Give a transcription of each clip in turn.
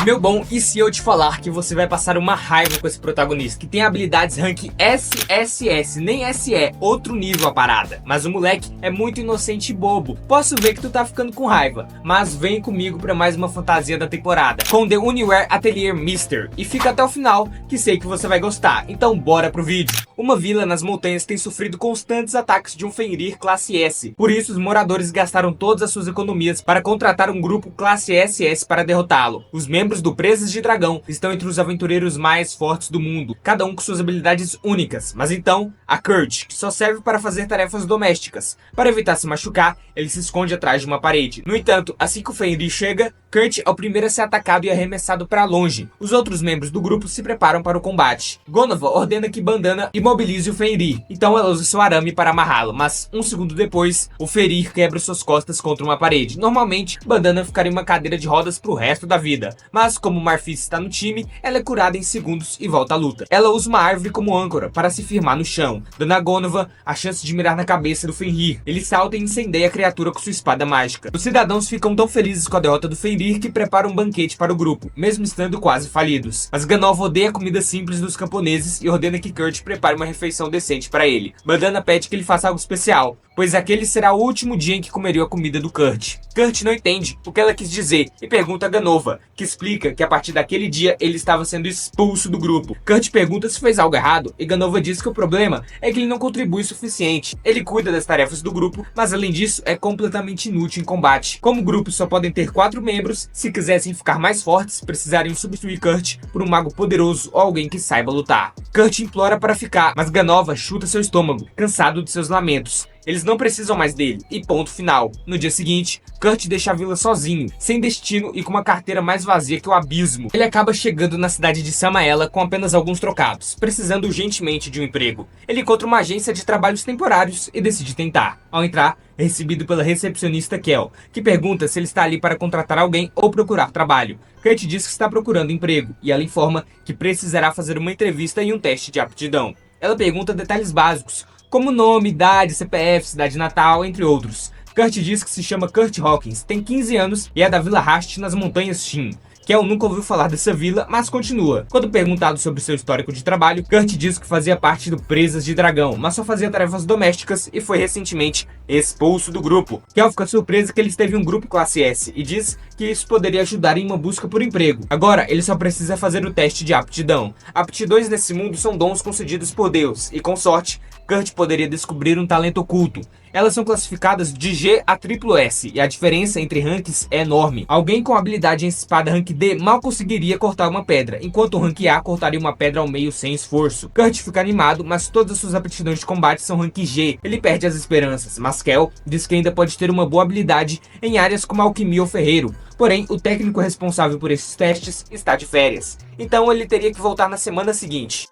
Meu bom, e se eu te falar que você vai passar uma raiva com esse protagonista, que tem habilidades rank SSS, nem SE, outro nível a parada. Mas o moleque é muito inocente e bobo. Posso ver que tu tá ficando com raiva, mas vem comigo pra mais uma fantasia da temporada, com The Uniware Atelier Mister, e fica até o final, que sei que você vai gostar. Então bora pro vídeo. Uma vila nas montanhas tem sofrido constantes ataques de um Fenrir classe S, por isso os moradores gastaram todas as suas economias para contratar um grupo classe SS para derrotá-lo. Os membros do Presas de Dragão estão entre os aventureiros mais fortes do mundo, cada um com suas habilidades únicas, mas então, a Kurt, que só serve para fazer tarefas domésticas. Para evitar se machucar, ele se esconde atrás de uma parede. No entanto, assim que o Fenrir chega, Kurt é o primeiro a ser atacado e arremessado para longe. Os outros membros do grupo se preparam para o combate. Gonova ordena que Bandana imobilize o Fenrir, então ela usa seu arame para amarrá-lo, mas um segundo depois, o Fenrir quebra suas costas contra uma parede. Normalmente, Bandana ficaria em uma cadeira de rodas pro resto da vida, mas como Marfis está no time, ela é curada em segundos e volta à luta. Ela usa uma árvore como âncora para se firmar no chão, dando a Gonova a chance de mirar na cabeça do Fenrir. Ele salta e incendeia a criatura com sua espada mágica. Os cidadãos ficam tão felizes com a derrota do Fenrir que preparam um banquete para o grupo, mesmo estando quase falidos. Mas Gonova odeia a comida simples dos camponeses e ordena que Kurt prepare uma refeição decente para ele. Bandana pede que ele faça algo especial, pois aquele será o último dia em que comeria a comida do Kurt. Kurt não entende o que ela quis dizer e pergunta a Gonova, que explica que a partir daquele dia ele estava sendo expulso do grupo. Kurt pergunta se fez algo errado e Gonova diz que o problema é que ele não contribui o suficiente. Ele cuida das tarefas do grupo, mas além disso é completamente inútil em combate. Como grupos só podem ter 4 membros, se quisessem ficar mais fortes, precisariam substituir Kurt por um mago poderoso ou alguém que saiba lutar. Kurt implora para ficar, mas Gonova chuta seu estômago, cansado de seus lamentos. Eles não precisam mais dele, e ponto final. No dia seguinte, Kurt deixa a vila sozinho, sem destino e com uma carteira mais vazia que o abismo. Ele acaba chegando na cidade de Samaela com apenas alguns trocados, precisando urgentemente de um emprego. Ele encontra uma agência de trabalhos temporários e decide tentar. Ao entrar, é recebido pela recepcionista Kel, que pergunta se ele está ali para contratar alguém ou procurar trabalho. Kurt diz que está procurando emprego, e ela informa que precisará fazer uma entrevista e um teste de aptidão. Ela pergunta detalhes básicos, como nome, idade, CPF, cidade natal, entre outros. Kurt diz que se chama Kurt Hawkins, tem 15 anos e é da Vila Rast nas Montanhas Shin. Kel nunca ouviu falar dessa vila, mas continua. Quando perguntado sobre seu histórico de trabalho, Kurt diz que fazia parte do Presas de Dragão, mas só fazia tarefas domésticas e foi recentemente expulso do grupo. Kel fica surpresa que ele esteve em um grupo classe S e diz que isso poderia ajudar em uma busca por emprego. Agora, ele só precisa fazer o teste de aptidão. Aptidões nesse mundo são dons concedidos por Deus e, com sorte, Kurt poderia descobrir um talento oculto. Elas são classificadas de G a SSS e a diferença entre ranks é enorme. Alguém com habilidade em espada rank D mal conseguiria cortar uma pedra, enquanto o rank A cortaria uma pedra ao meio sem esforço. Kurt fica animado, mas todas as suas aptidões de combate são rank G. Ele perde as esperanças, mas Kel diz que ainda pode ter uma boa habilidade em áreas como alquimia ou ferreiro. Porém, o técnico responsável por esses testes está de férias, então ele teria que voltar na semana seguinte.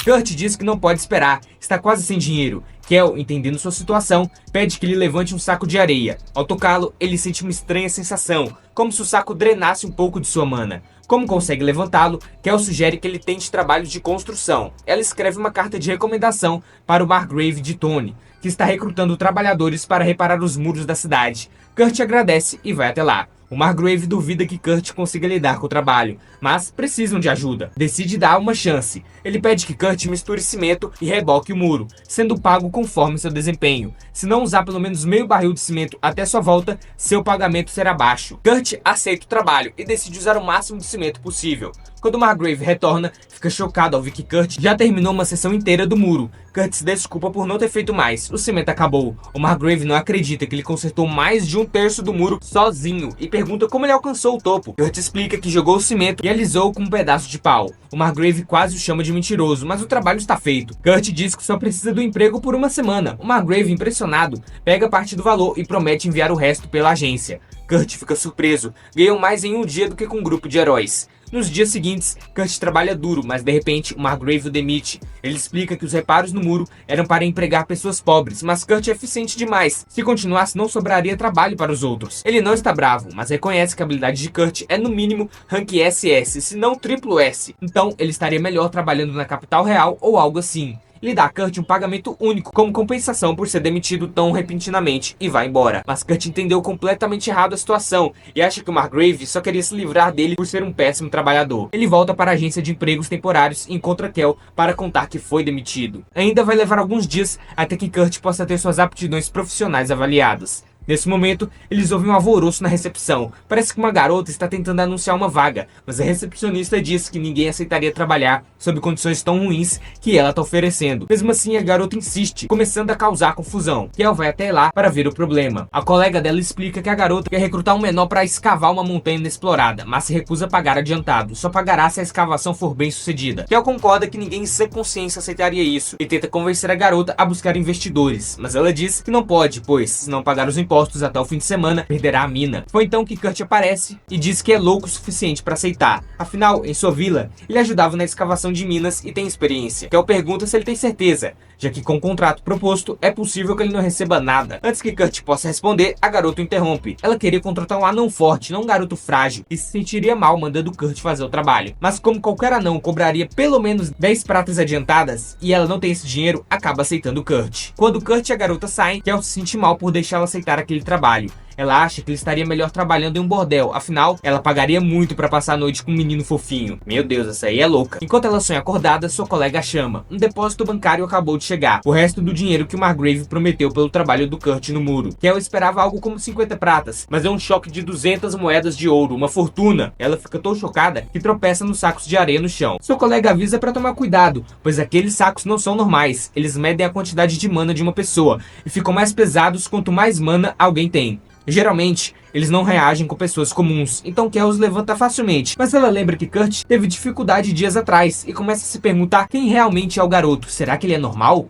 Kurt diz que não pode esperar, está quase sem dinheiro. Kel, entendendo sua situação, pede que ele levante um saco de areia. Ao tocá-lo, ele sente uma estranha sensação, como se o saco drenasse um pouco de sua mana. Como consegue levantá-lo, Kel sugere que ele tente trabalhos de construção. Ela escreve uma carta de recomendação para o Margrave de Tone, que está recrutando trabalhadores para reparar os muros da cidade. Kurt agradece e vai até lá. O Margrave duvida que Kurt consiga lidar com o trabalho, mas precisam de ajuda. Decide dar uma chance. Ele pede que Kurt misture cimento e reboque o muro, sendo pago conforme seu desempenho. Se não usar pelo menos meio barril de cimento até sua volta, seu pagamento será baixo. Kurt aceita o trabalho e decide usar o máximo de cimento possível. Quando Margrave retorna, fica chocado ao ver que Kurt já terminou uma seção inteira do muro. Kurt se desculpa por não ter feito mais. O cimento acabou. O Margrave não acredita que ele consertou mais de 1/3 do muro sozinho e pergunta como ele alcançou o topo. Kurt explica que jogou o cimento e alisou com um pedaço de pau. O Margrave quase o chama de mentiroso, mas o trabalho está feito. Kurt diz que só precisa do emprego por uma semana. O Margrave, impressionado, pega parte do valor e promete enviar o resto pela agência. Kurt fica surpreso. Ganham mais em um dia do que com um grupo de heróis. Nos dias seguintes, Kurt trabalha duro, mas de repente o Margrave o demite. Ele explica que os reparos no muro eram para empregar pessoas pobres, mas Kurt é eficiente demais. Se continuasse, não sobraria trabalho para os outros. Ele não está bravo, mas reconhece que a habilidade de Kurt é no mínimo rank SS, se não SSS. Então ele estaria melhor trabalhando na capital real ou algo assim. Ele dá a Kurt um pagamento único como compensação por ser demitido tão repentinamente e vai embora. Mas Kurt entendeu completamente errado a situação e acha que o Margrave só queria se livrar dele por ser um péssimo trabalhador. Ele volta para a agência de empregos temporários e encontra Kel para contar que foi demitido. Ainda vai levar alguns dias até que Kurt possa ter suas aptidões profissionais avaliadas. Nesse momento, eles ouvem um alvoroço na recepção. Parece que uma garota está tentando anunciar uma vaga, mas a recepcionista diz que ninguém aceitaria trabalhar sob condições tão ruins que ela está oferecendo. Mesmo assim, a garota insiste, começando a causar confusão. Kel vai até lá para ver o problema. A colega dela explica que a garota quer recrutar um menor para escavar uma montanha inexplorada, mas se recusa a pagar adiantado. Só pagará se a escavação for bem sucedida. Kel concorda que ninguém em sã consciência aceitaria isso e tenta convencer a garota a buscar investidores, mas ela diz que não pode, pois, se não pagar os impostos até o fim de semana, perderá a mina. Foi então que Kurt aparece e diz que é louco o suficiente para aceitar. Afinal, em sua vila, ele ajudava na escavação de minas e tem experiência. Kel pergunta se ele tem certeza, já que com o contrato proposto, é possível que ele não receba nada. Antes que Kurt possa responder, a garota o interrompe. Ela queria contratar um anão forte, não um garoto frágil, e se sentiria mal mandando Kurt fazer o trabalho. Mas como qualquer anão cobraria pelo menos 10 pratas adiantadas, e ela não tem esse dinheiro, acaba aceitando Kurt. Quando Kurt e a garota saem, Kel se sente mal por deixá-la aceitar aquele trabalho. Ela acha que ele estaria melhor trabalhando em um bordel, afinal, ela pagaria muito pra passar a noite com um menino fofinho. Meu Deus, essa aí é louca. Enquanto ela sonha acordada, sua colega a chama. Um depósito bancário acabou de chegar, o resto do dinheiro que o Margrave prometeu pelo trabalho do Kurt no muro. Kel esperava algo como 50 pratas, mas é um choque de 200 moedas de ouro, uma fortuna. Ela fica tão chocada que tropeça nos sacos de areia no chão. Seu colega avisa pra tomar cuidado, pois aqueles sacos não são normais. Eles medem a quantidade de mana de uma pessoa e ficam mais pesados quanto mais mana alguém tem. Geralmente, eles não reagem com pessoas comuns, então Kel os levanta facilmente, mas ela lembra que Kurt teve dificuldade dias atrás e começa a se perguntar quem realmente é o garoto. Será que ele é normal?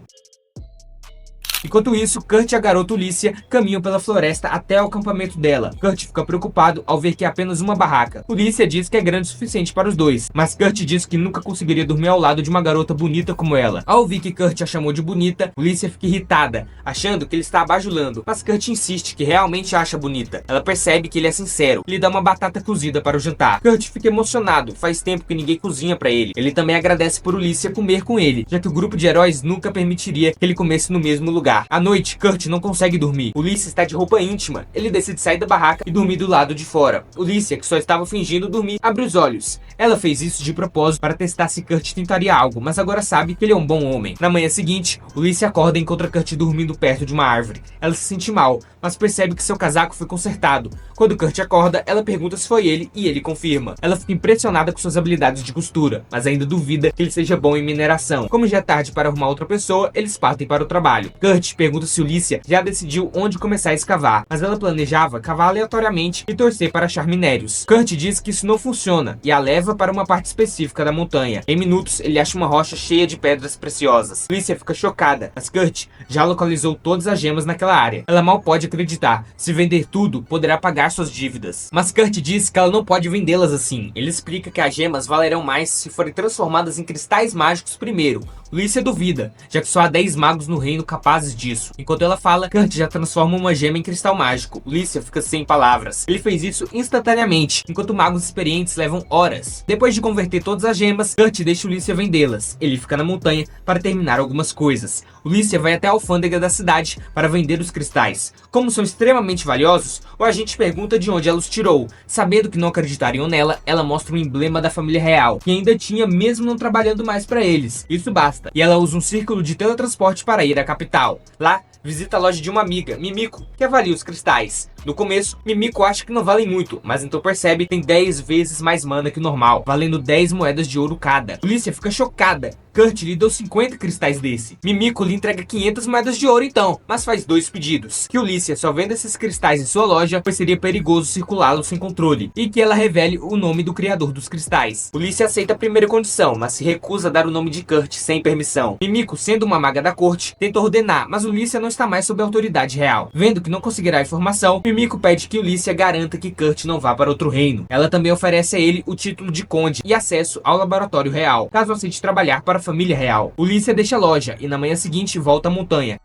Enquanto isso, Kurt e a garota Ulícia caminham pela floresta até o acampamento dela. Kurt fica preocupado ao ver que é apenas uma barraca. Ulícia diz que é grande o suficiente para os dois, mas Kurt diz que nunca conseguiria dormir ao lado de uma garota bonita como ela. Ao ouvir que Kurt a chamou de bonita, Ulícia fica irritada, achando que ele está a bajulando, mas Kurt insiste que realmente a acha bonita. Ela percebe que ele é sincero e lhe dá uma batata cozida para o jantar. Kurt fica emocionado, faz tempo que ninguém cozinha para ele. Ele também agradece por Ulícia comer com ele, já que o grupo de heróis nunca permitiria que ele comesse no mesmo lugar. À noite, Kurt não consegue dormir. Ulícia está de roupa íntima. Ele decide sair da barraca e dormir do lado de fora. Ulícia, que só estava fingindo dormir, abre os olhos. Ela fez isso de propósito para testar se Kurt tentaria algo, mas agora sabe que ele é um bom homem. Na manhã seguinte, Ulícia acorda e encontra Kurt dormindo perto de uma árvore. Ela se sente mal, mas percebe que seu casaco foi consertado. Quando Kurt acorda, ela pergunta se foi ele e ele confirma. Ela fica impressionada com suas habilidades de costura, mas ainda duvida que ele seja bom em mineração. Como já é tarde para arrumar outra pessoa, eles partem para o trabalho. Kurt pergunta se Ulícia já decidiu onde começar a escavar, mas ela planejava cavar aleatoriamente e torcer para achar minérios. Kurt diz que isso não funciona e a leva para uma parte específica da montanha. Em minutos, ele acha uma rocha cheia de pedras preciosas. Ulícia fica chocada, mas Kurt já localizou todas as gemas naquela área. Ela mal pode acreditar. Se vender tudo, poderá pagar suas dívidas. Mas Kurt diz que ela não pode vendê-las assim. Ele explica que as gemas valerão mais se forem transformadas em cristais mágicos primeiro. Ulícia duvida, já que só há 10 magos no reino capazes disso. Enquanto ela fala, Kurt já transforma uma gema em cristal mágico. Ulícia fica sem palavras. Ele fez isso instantaneamente, enquanto magos experientes levam horas. Depois de converter todas as gemas, Kurt deixa Ulícia vendê-las. Ele fica na montanha para terminar algumas coisas. Ulícia vai até a alfândega da cidade para vender os cristais. Como são extremamente valiosos, o agente pergunta de onde ela os tirou. Sabendo que não acreditariam nela, ela mostra um emblema da família real, que ainda tinha mesmo não trabalhando mais para eles. Isso basta. E ela usa um círculo de teletransporte para ir à capital. Lá, visita a loja de uma amiga, Mimiko, que avalia os cristais. No começo, Mimiko acha que não valem muito, mas então percebe que tem 10 vezes mais mana que o normal, valendo 10 moedas de ouro cada. Ulícia fica chocada. Kurt lhe deu 50 cristais desse. Mimiko lhe entrega 500 moedas de ouro então, mas faz 2 pedidos. Que Ulícia só venda esses cristais em sua loja, pois seria perigoso circulá-los sem controle, e que ela revele o nome do criador dos cristais. Ulícia aceita a primeira condição, mas se recusa a dar o nome de Kurt sem permissão. Mimiko, sendo uma maga da corte, tenta ordenar, mas Ulícia não está mais sob a autoridade real. Vendo que não conseguirá a informação, Mimiko pede que Ulícia garanta que Kurt não vá para outro reino. Ela também oferece a ele o título de conde e acesso ao laboratório real, caso aceite trabalhar para a família real. Ulícia deixa a loja e na manhã seguinte volta à montanha.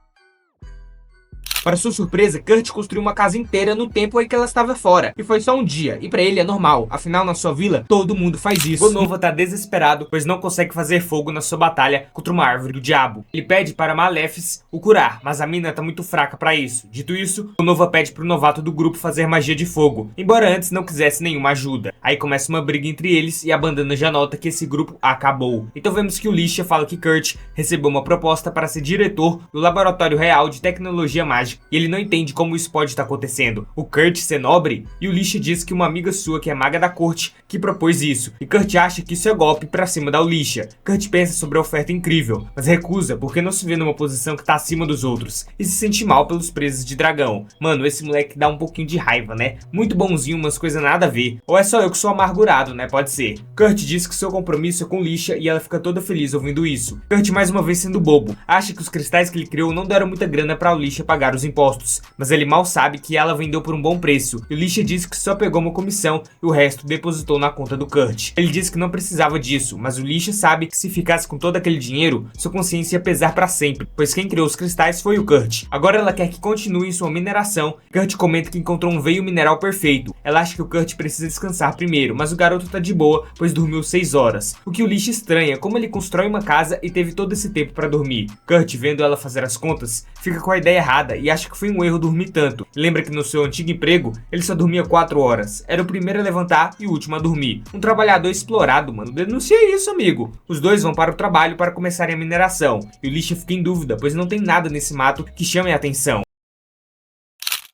Para sua surpresa, Kurt construiu uma casa inteira no tempo em que ela estava fora. E foi só um dia, e para ele é normal, afinal na sua vila todo mundo faz isso. Gonova tá desesperado, pois não consegue fazer fogo na sua batalha contra uma árvore do diabo. Ele pede para Maleficent o curar, mas a mina tá muito fraca para isso. Dito isso, Gonova pede pro novato do grupo fazer magia de fogo, embora antes não quisesse nenhuma ajuda. Aí começa uma briga entre eles e a bandana já nota que esse grupo acabou. Então vemos que o Lisha fala que Kurt recebeu uma proposta para ser diretor do Laboratório Real de Tecnologia Mágica e ele não entende como isso pode estar acontecendo. O Kurt ser nobre? E o Lisha diz que uma amiga sua que é maga da corte que propôs isso. E Kurt acha que isso é golpe pra cima da Lisha. Kurt pensa sobre a oferta incrível, mas recusa porque não se vê numa posição que tá acima dos outros e se sente mal pelos presos de dragão. Mano, esse moleque dá um pouquinho de raiva, né? Muito bonzinho, umas coisas nada a ver. Ou é só eu que sou amargurado, né? Pode ser. Kurt diz que seu compromisso é com Lisha e ela fica toda feliz ouvindo isso. Kurt mais uma vez sendo bobo. Acha que os cristais que ele criou não deram muita grana pra Lisha pagar os impostos, mas ele mal sabe que ela vendeu por um bom preço. E Lisha diz que só pegou uma comissão e o resto depositou na conta do Kurt. Ele diz que não precisava disso, mas o Lisha sabe que se ficasse com todo aquele dinheiro, sua consciência ia pesar pra sempre, pois quem criou os cristais foi o Kurt. Agora ela quer que continue sua mineração. Kurt comenta que encontrou um veio mineral perfeito. Ela acha que o Kurt precisa descansar primeiro, mas o garoto tá de boa, pois dormiu 6 horas. O que o Lisha estranha, como ele constrói uma casa e teve todo esse tempo pra dormir. Kurt, vendo ela fazer as contas, fica com a ideia errada e acha que foi um erro dormir tanto. Lembra que no seu antigo emprego, ele só dormia 4 horas. Era o primeiro a levantar e o último a dormir. Um trabalhador explorado, mano. Denuncia isso, amigo. Os dois vão para o trabalho para começarem a mineração. E o Lisha fica em dúvida, pois não tem nada nesse mato que chame a atenção.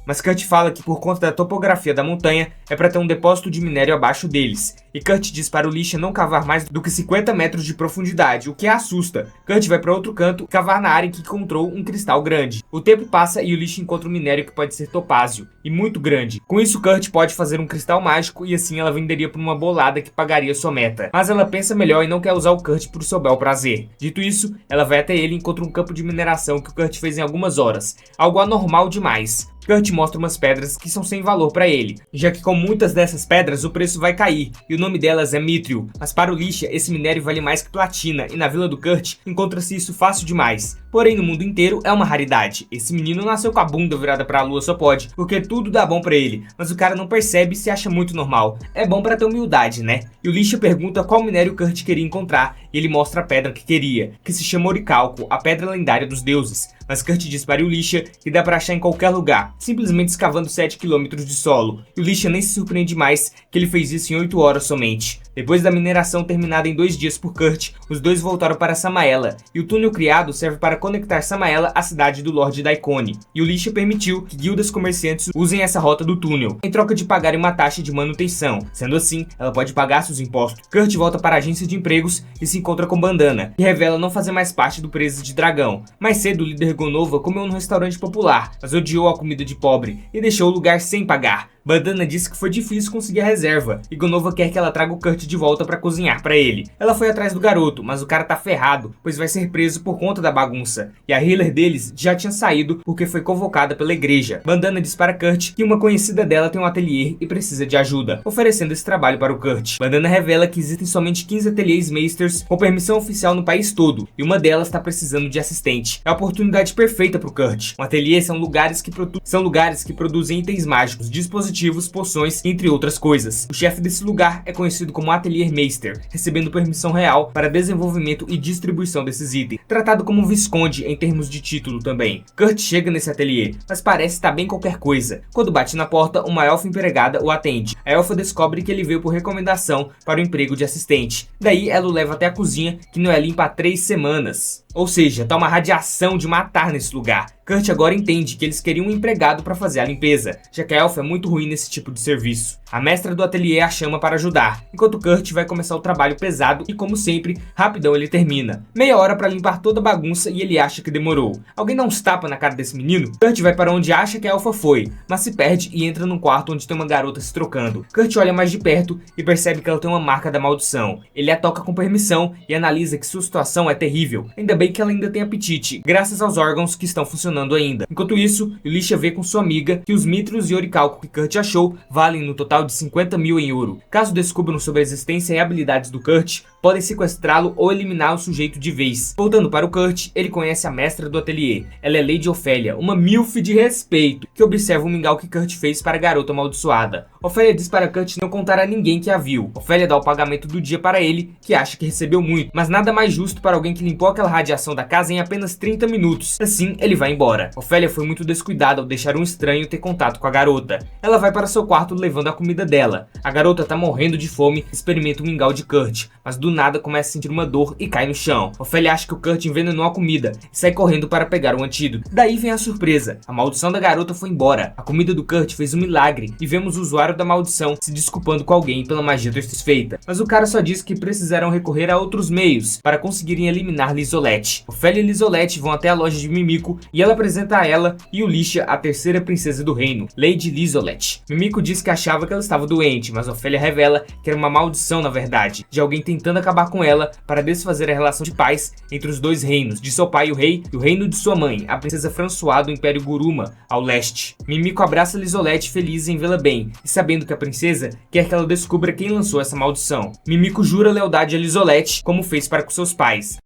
Mas Kurt fala que por conta da topografia da montanha é para ter um depósito de minério abaixo deles. E Kurt diz para o Lisha não cavar mais do que 50 metros de profundidade, o que a assusta. Kurt vai para outro canto cavar na área em que encontrou um cristal grande. O tempo passa e o Lisha encontra um minério que pode ser topázio, e muito grande. Com isso Kurt pode fazer um cristal mágico e assim ela venderia por uma bolada que pagaria sua meta. Mas ela pensa melhor e não quer usar o Kurt por seu bel prazer. Dito isso, ela vai até ele e encontra um campo de mineração que o Kurt fez em algumas horas. Algo anormal demais. Kurt mostra umas pedras que são sem valor para ele, já que com muitas dessas pedras o preço vai cair, e o nome delas é Mithril. Mas para o Lisha, esse minério vale mais que platina, e na vila do Kurt encontra-se isso fácil demais. Porém, no mundo inteiro é uma raridade. Esse menino nasceu com a bunda virada para a lua, só pode, porque tudo dá bom para ele, mas o cara não percebe e se acha muito normal. É bom para ter humildade, né? E o Lisha pergunta qual minério Kurt queria encontrar, e ele mostra a pedra que queria, que se chama Orichalco, a pedra lendária dos deuses. Mas Kurt diz para o Lisha que dá para achar em qualquer lugar, simplesmente escavando 7 km de solo. E o Lisha nem se surpreende mais que ele fez isso em 8 horas somente. Depois da mineração terminada em 2 dias por Kurt, os dois voltaram para Samaela, e o túnel criado serve para conectar Samaela à cidade do Lorde Daikoni. E o Lisha permitiu que guildas comerciantes usem essa rota do túnel, em troca de pagarem uma taxa de manutenção. Sendo assim, ela pode pagar seus impostos. Kurt volta para a agência de empregos e se encontra com Bandana, que revela não fazer mais parte do Presas de Dragão. Mais cedo, o líder Gonova comeu num restaurante popular, mas odiou a comida de pobre e deixou o lugar sem pagar. Bandana disse que foi difícil conseguir a reserva, e Gonova quer que ela traga o Kurt de volta para cozinhar para ele. Ela foi atrás do garoto, mas o cara tá ferrado, pois vai ser preso por conta da bagunça. E a healer deles já tinha saído porque foi convocada pela igreja. Bandana diz para Kurt que uma conhecida dela tem um ateliê e precisa de ajuda, oferecendo esse trabalho para o Kurt. Bandana revela que existem somente 15 ateliês Meisters com permissão oficial no país todo, e uma delas está precisando de assistente. É a oportunidade perfeita para o Kurt. Um ateliê são lugares que produzem itens mágicos, dispositivos, poções, entre outras coisas. O chefe desse lugar é conhecido como Atelier Meister, recebendo permissão real para desenvolvimento e distribuição desses itens, tratado como um visconde em termos de título também. Kurt chega nesse ateliê, mas parece estar bem qualquer coisa. Quando bate na porta, uma elfa empregada o atende. A elfa descobre que ele veio por recomendação para o emprego de assistente. Daí ela o leva até a cozinha, que não é limpa há 3 semanas. Ou seja, tá uma radiação de matar nesse lugar. Kurt agora entende que eles queriam um empregado para fazer a limpeza, já que a elfa é muito ruim nesse tipo de serviço. A mestra do ateliê a chama para ajudar, enquanto Kurt vai começar o trabalho pesado e, como sempre, rapidão ele termina. Meia hora para limpar toda a bagunça e ele acha que demorou. Alguém dá uns tapas na cara desse menino? Kurt vai para onde acha que a elfa foi, mas se perde e entra num quarto onde tem uma garota se trocando. Kurt olha mais de perto e percebe que ela tem uma marca da maldição. Ele a toca com permissão e analisa que sua situação é terrível. Ainda bem que ela ainda tem apetite, graças aos órgãos que estão funcionando. funcionando ainda. Enquanto isso, Elisha vê com sua amiga que os mitros e oricalco que Kurt achou valem no total de 50 mil em ouro. Caso descubram sobre a existência e habilidades do Kurt, podem sequestrá-lo ou eliminar o sujeito de vez. Voltando para o Kurt, ele conhece a mestra do ateliê. Ela é Lady Ofélia, uma milf de respeito, que observa o mingau que Kurt fez para a garota amaldiçoada. Ofélia diz para Kurt não contar a ninguém que a viu. Ofélia dá o pagamento do dia para ele, que acha que recebeu muito, mas nada mais justo para alguém que limpou aquela radiação da casa em apenas 30 minutos. Assim, ele vai embora. Ofélia foi muito descuidada ao deixar um estranho ter contato com a garota. Ela vai para seu quarto levando a comida dela. A garota tá morrendo de fome e experimenta o mingau de Kurt, mas do nada começa a sentir uma dor e cai no chão. Ofélia acha que o Kurt envenenou a comida e sai correndo para pegar o antídoto. Daí vem a surpresa. A maldição da garota foi embora. A comida do Kurt fez um milagre e vemos o usuário da maldição se desculpando com alguém pela magia desfeita. Mas o cara só diz que precisarão recorrer a outros meios para conseguirem eliminar Lisolette. Ofélia e Lisolette vão até a loja de Mimico e ela apresenta a ela e Elisha a terceira princesa do reino, Lady Lisolette. Mimico diz que achava que ela estava doente, mas Ofélia revela que era uma maldição na verdade, de alguém tentando acabar com ela para desfazer a relação de paz entre os dois reinos, de seu pai o rei e o reino de sua mãe, a princesa François do Império Guruma, ao leste. Mimico abraça Lisolette feliz em vê-la bem e sabendo que a princesa quer que ela descubra quem lançou essa maldição. Mimico jura lealdade a Lisolette, como fez para com seus pais.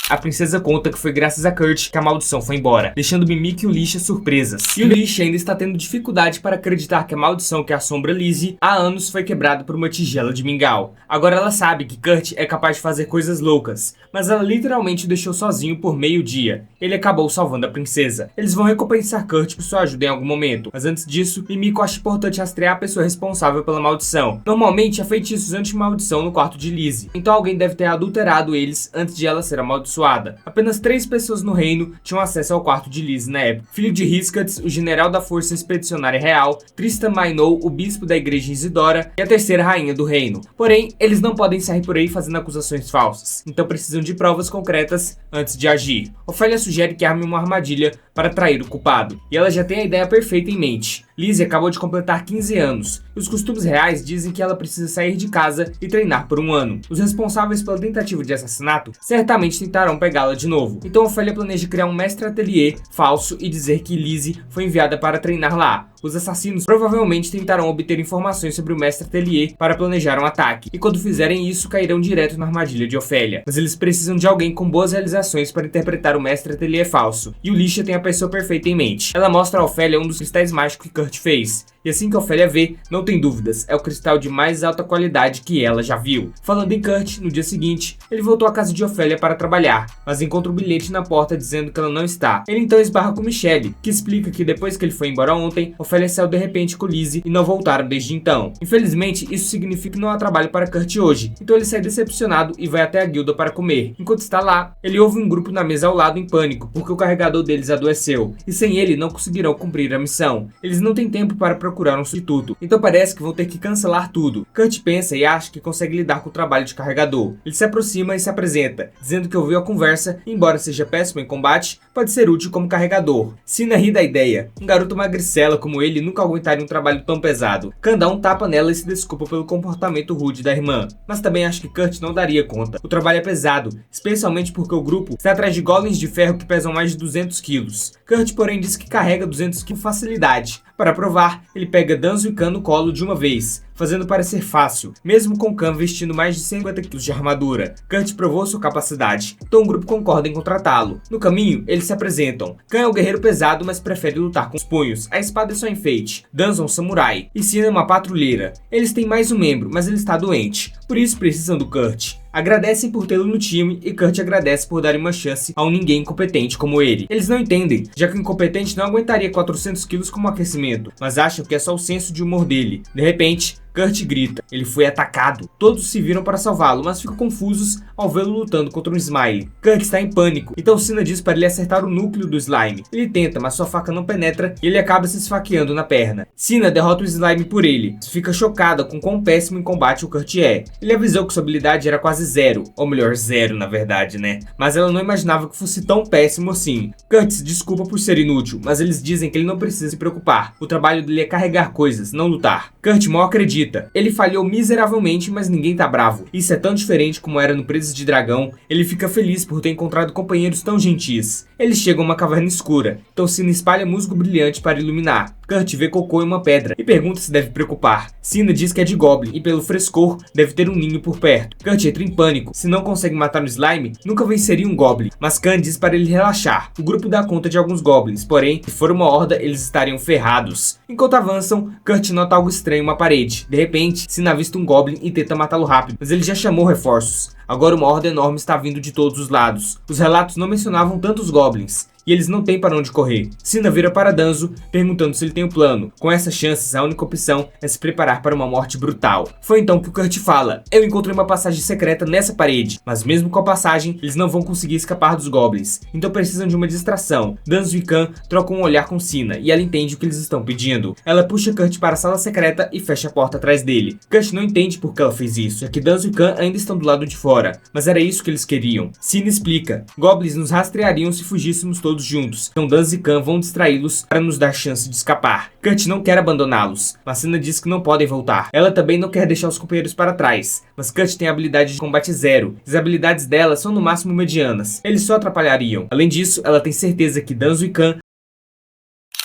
A princesa conta que foi graças a Kurt que a maldição foi embora, deixando Mimico e Elisha surpresas. E Elisha ainda está tendo dificuldade para acreditar que a maldição que assombra Lizzie há anos foi quebrada por uma tigela de mingau. Agora ela sabe que Kurt é capaz de fazer coisas loucas, mas ela literalmente o deixou sozinho por meio dia. Ele acabou salvando a princesa. Eles vão recompensar Kurt por sua ajuda em algum momento, mas antes disso, Mimico acha importante rastrear a pessoa responsável pela maldição. Normalmente há feitiços anti-maldição no quarto de Lizzie, então alguém deve ter adulterado eles antes de ela ser amaldiçoada. Apenas 3 pessoas no reino tinham acesso ao quarto de Lizzie na época. Filho de Hiscats, o general da Força Expedicionária Real, Tristan Mainou, o bispo da igreja Isidora e a terceira rainha do reino. Porém, eles não podem sair por aí fazendo acusações falsas, então precisam de provas concretas antes de agir. Ofélia sugere que arme uma armadilha para atrair o culpado, e ela já tem a ideia perfeita em mente. Lizzie acabou de completar 15 anos, e os costumes reais dizem que ela precisa sair de casa e treinar por um ano. Os responsáveis pela tentativa de assassinato certamente tentarão pegá-la de novo, então Ofélia planeja criar um mestre ateliê falso e dizer que Lizzie foi enviada para treinar lá. Os assassinos provavelmente tentarão obter informações sobre o mestre ateliê para planejar um ataque, e quando fizerem isso cairão direto na armadilha de Ofélia. Mas eles precisam de alguém com boas realizações para interpretar o mestre ateliê falso, e Elisha tem a pessoa perfeita em mente. Ela mostra a Ofélia um dos cristais mágicos que Kurt fez, e assim que Ofélia vê, não tem dúvidas, é o cristal de mais alta qualidade que ela já viu. Falando em Kurt, no dia seguinte, ele voltou à casa de Ofélia para trabalhar, mas encontra um bilhete na porta dizendo que ela não está. Ele então esbarra com Michelle, que explica que depois que ele foi embora ontem, Ofélia saiu de repente com Lizzie e não voltaram desde então. Infelizmente, isso significa que não há trabalho para Kurt hoje, então ele sai decepcionado e vai até a guilda para comer. Enquanto está lá, ele ouve um grupo na mesa ao lado em pânico, porque o carregador deles adoeceu, e sem ele não conseguirão cumprir a missão. Eles não têm tempo para procurar um substituto, então parece que vão ter que cancelar tudo. Kurt pensa e acha que consegue lidar com o trabalho de carregador. Ele se aproxima e se apresenta, dizendo que ouviu a conversa e, embora seja péssimo em combate, pode ser útil como carregador. Sina ri da ideia. Um garoto magricela como ele nunca aguentaria um trabalho tão pesado. Khan dá um tapa nela e se desculpa pelo comportamento rude da irmã, mas também acha que Kurt não daria conta. O trabalho é pesado, especialmente porque o grupo está atrás de golems de ferro que pesam mais de 200 quilos. Kurt, porém, diz que carrega 200 quilos com facilidade. Para provar, ele pega Danzo e Khan no colo de uma vez, fazendo parecer fácil, mesmo com Khan vestindo mais de 150 kg de armadura. Kurt provou sua capacidade, então o grupo concorda em contratá-lo. No caminho, eles se apresentam. Khan é um guerreiro pesado, mas prefere lutar com os punhos. A espada é só enfeite. Danzo é um samurai. E Sina é uma patrulheira. Eles têm mais um membro, mas ele está doente, por isso precisam do Kurt. Agradecem por tê-lo no time e Kurt agradece por darem uma chance a um ninguém incompetente como ele. Eles não entendem, já que o incompetente não aguentaria 400 quilos como aquecimento, mas acham que é só o senso de humor dele. De repente, Kurt grita. Ele foi atacado. Todos se viram para salvá-lo, mas ficam confusos ao vê-lo lutando contra um Smile. Kurt está em pânico, então Sina diz para ele acertar o núcleo do slime. Ele tenta, mas sua faca não penetra e ele acaba se esfaqueando na perna. Sina derrota o slime por ele. Fica chocada com quão péssimo em combate o Kurt é. Ele avisou que sua habilidade era quase zero, ou melhor, zero na verdade, né? Mas ela não imaginava que fosse tão péssimo assim. Kurt se desculpa por ser inútil, mas eles dizem que ele não precisa se preocupar. O trabalho dele é carregar coisas, não lutar. Kurt mal acredita acredita. Ele falhou miseravelmente, mas ninguém tá bravo. Isso é tão diferente como era no Presas de Dragão. Ele fica feliz por ter encontrado companheiros tão gentis. Eles chegam a uma caverna escura, então Cina espalha musgo brilhante para iluminar. Kurt vê cocô em uma pedra e pergunta se deve preocupar. Cina diz que é de Goblin e pelo frescor deve ter um ninho por perto. Kurt entra em pânico. Se não consegue matar o slime, nunca venceria um Goblin. Mas Khan diz para ele relaxar. O grupo dá conta de alguns Goblins, porém, se for uma horda, eles estariam ferrados. Enquanto avançam, Kurt nota algo estranho em uma parede. De repente, Cina avista um Goblin e tenta matá-lo rápido, mas ele já chamou reforços. Agora uma horda enorme está vindo de todos os lados. Os relatos não mencionavam tantos Goblins. E eles não têm para onde correr. Cina vira para Danzo, perguntando se ele tem um plano. Com essas chances, a única opção é se preparar para uma morte brutal. Foi então que o Kurt fala: eu encontrei uma passagem secreta nessa parede, mas mesmo com a passagem, eles não vão conseguir escapar dos Goblins. Então precisam de uma distração. Danzo e Khan trocam um olhar com Cina, e ela entende o que eles estão pedindo. Ela puxa Kurt para a sala secreta e fecha a porta atrás dele. Kurt não entende por que ela fez isso, já que Danzo e Khan ainda estão do lado de fora. Mas era isso que eles queriam. Cina explica: Goblins nos rastreariam se fugíssemos todos juntos, então Danzo e Khan vão distraí-los para nos dar chance de escapar. Kurt não quer abandoná-los, mas Cina diz que não podem voltar. Ela também não quer deixar os companheiros para trás, mas Kurt tem a habilidade de combate zero. As habilidades dela são no máximo medianas. Eles só atrapalhariam. Além disso, ela tem certeza que Danzo e Khan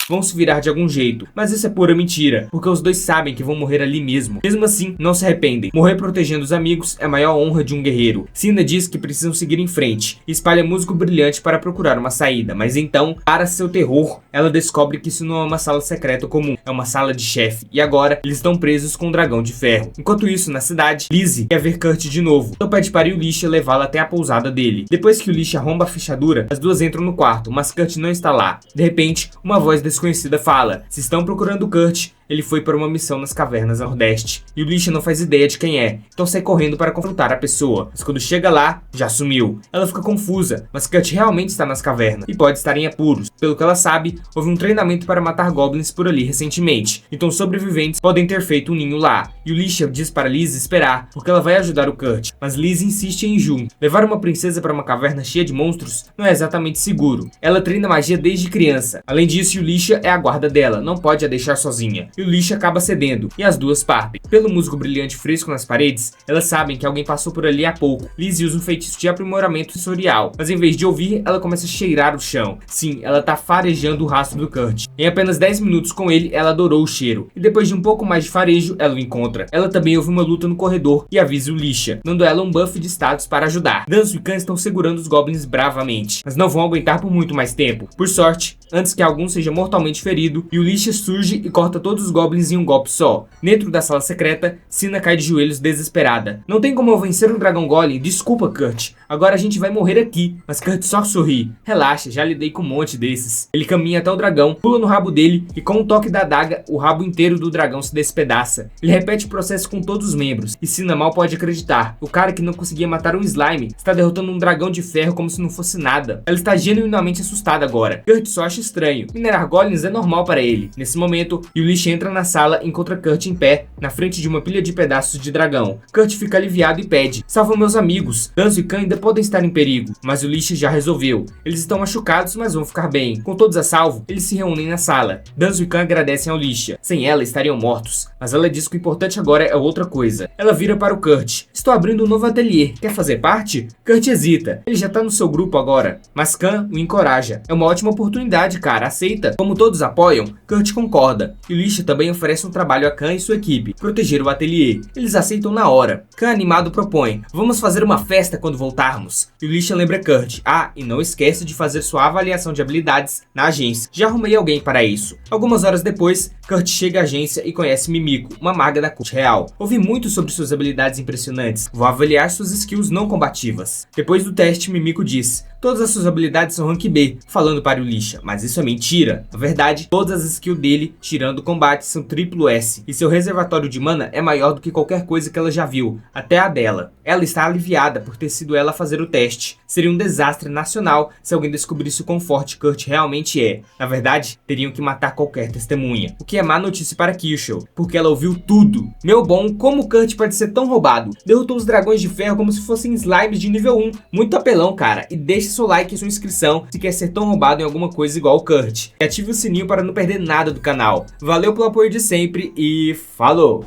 vão se virar de algum jeito, mas isso é pura mentira, porque os dois sabem que vão morrer ali mesmo. Mesmo assim, não se arrependem. Morrer protegendo os amigos é a maior honra de um guerreiro. Cina diz que precisam seguir em frente e espalha musgo brilhante para procurar uma saída, mas então, para seu terror, ela descobre que isso não é uma sala secreta comum, é uma sala de chefe, e agora eles estão presos com um dragão de ferro. Enquanto isso, na cidade, Lizzie quer ver Kurt de novo, então pede para o Lisha levá-la até a pousada dele. Depois que o Lisha arromba a fechadura, as duas entram no quarto, mas Kurt não está lá. De repente, uma voz desconhecida fala: se estão procurando Kurt, ele foi para uma missão nas cavernas ao nordeste. E o Lisha não faz ideia de quem é, então sai correndo para confrontar a pessoa. Mas quando chega lá, já sumiu. Ela fica confusa, mas Kurt realmente está nas cavernas e pode estar em apuros. Pelo que ela sabe, houve um treinamento para matar goblins por ali recentemente. Então sobreviventes podem ter feito um ninho lá. E o Lisha diz para Liz esperar, porque ela vai ajudar o Kurt. Mas Liz insiste em Jun. Levar uma princesa para uma caverna cheia de monstros não é exatamente seguro. Ela treina magia desde criança. Além disso, o Lisha é a guarda dela, não pode a deixar sozinha. E o Lisha acaba cedendo, e as duas partem. Pelo musgo brilhante fresco nas paredes, elas sabem que alguém passou por ali há pouco. Liz usa um feitiço de aprimoramento sensorial, mas em vez de ouvir, ela começa a cheirar o chão. Sim, ela tá farejando o rastro do Kurt. Em apenas 10 minutos com ele, ela adorou o cheiro, e depois de um pouco mais de farejo, ela o encontra. Ela também ouve uma luta no corredor e avisa o Lisha, dando a ela um buff de status para ajudar. Danzo e Khan estão segurando os goblins bravamente, mas não vão aguentar por muito mais tempo. Por sorte, antes que algum seja mortalmente ferido, e o Lisha surge e corta todos os goblins em um golpe só. Dentro da sala secreta, Cina cai de joelhos desesperada. Não tem como eu vencer um dragão golem? Desculpa, Kurt. Agora a gente vai morrer aqui. Mas Kurt só sorri. Relaxa, já lidei com um monte desses. Ele caminha até o dragão, pula no rabo dele e com um toque da adaga, o rabo inteiro do dragão se despedaça. Ele repete o processo com todos os membros. E Cina mal pode acreditar. O cara que não conseguia matar um slime está derrotando um dragão de ferro como se não fosse nada. Ela está genuinamente assustada agora. Kurt só acha estranho. Minerar golems é normal para ele. Nesse momento, Yulish entra na sala e encontra Kurt em pé, na frente de uma pilha de pedaços de dragão. Kurt fica aliviado e pede: salva meus amigos. Danzo e Khan ainda podem estar em perigo, mas o Lisha já resolveu. Eles estão machucados, mas vão ficar bem. Com todos a salvo, eles se reúnem na sala. Danzo e Khan agradecem ao Lisha. Sem ela, estariam mortos. Mas ela diz que o importante agora é outra coisa. Ela vira para o Kurt: estou abrindo um novo ateliê. Quer fazer parte? Kurt hesita. Ele já tá no seu grupo agora. Mas Khan o encoraja. É uma ótima oportunidade, cara. Aceita. Como todos apoiam, Kurt concorda. E o Lisha também oferece um trabalho a Khan e sua equipe: proteger o ateliê. Eles aceitam na hora. Khan animado propõe: vamos fazer uma festa quando voltarmos. E o Lisha lembra Kurt: ah, e não esquece de fazer sua avaliação de habilidades na agência. Já arrumei alguém para isso. Algumas horas depois, Kurt chega à agência e conhece Mimiko, uma maga da corte real. Ouvi muito sobre suas habilidades impressionantes. Vou avaliar suas skills não combativas. Depois do teste, Mimiko diz: todas as suas habilidades são rank B, falando para o Lisha, mas isso é mentira. Na verdade, todas as skills dele, tirando o combate, são triplo S, e seu reservatório de mana é maior do que qualquer coisa que ela já viu, até a dela. Ela está aliviada por ter sido ela a fazer o teste. Seria um desastre nacional se alguém descobrisse o quão forte Kurt realmente é. Na verdade, teriam que matar qualquer testemunha. O que é má notícia para Kyushu, porque ela ouviu tudo. Meu bom, como Kurt pode ser tão roubado? Derrotou os dragões de ferro como se fossem slimes de nível 1. Muito apelão, cara. E deixe seu like e sua inscrição se quer ser tão roubado em alguma coisa igual o Kurt. E ative o sininho para não perder nada do canal. Valeu pelo apoio de sempre e falou!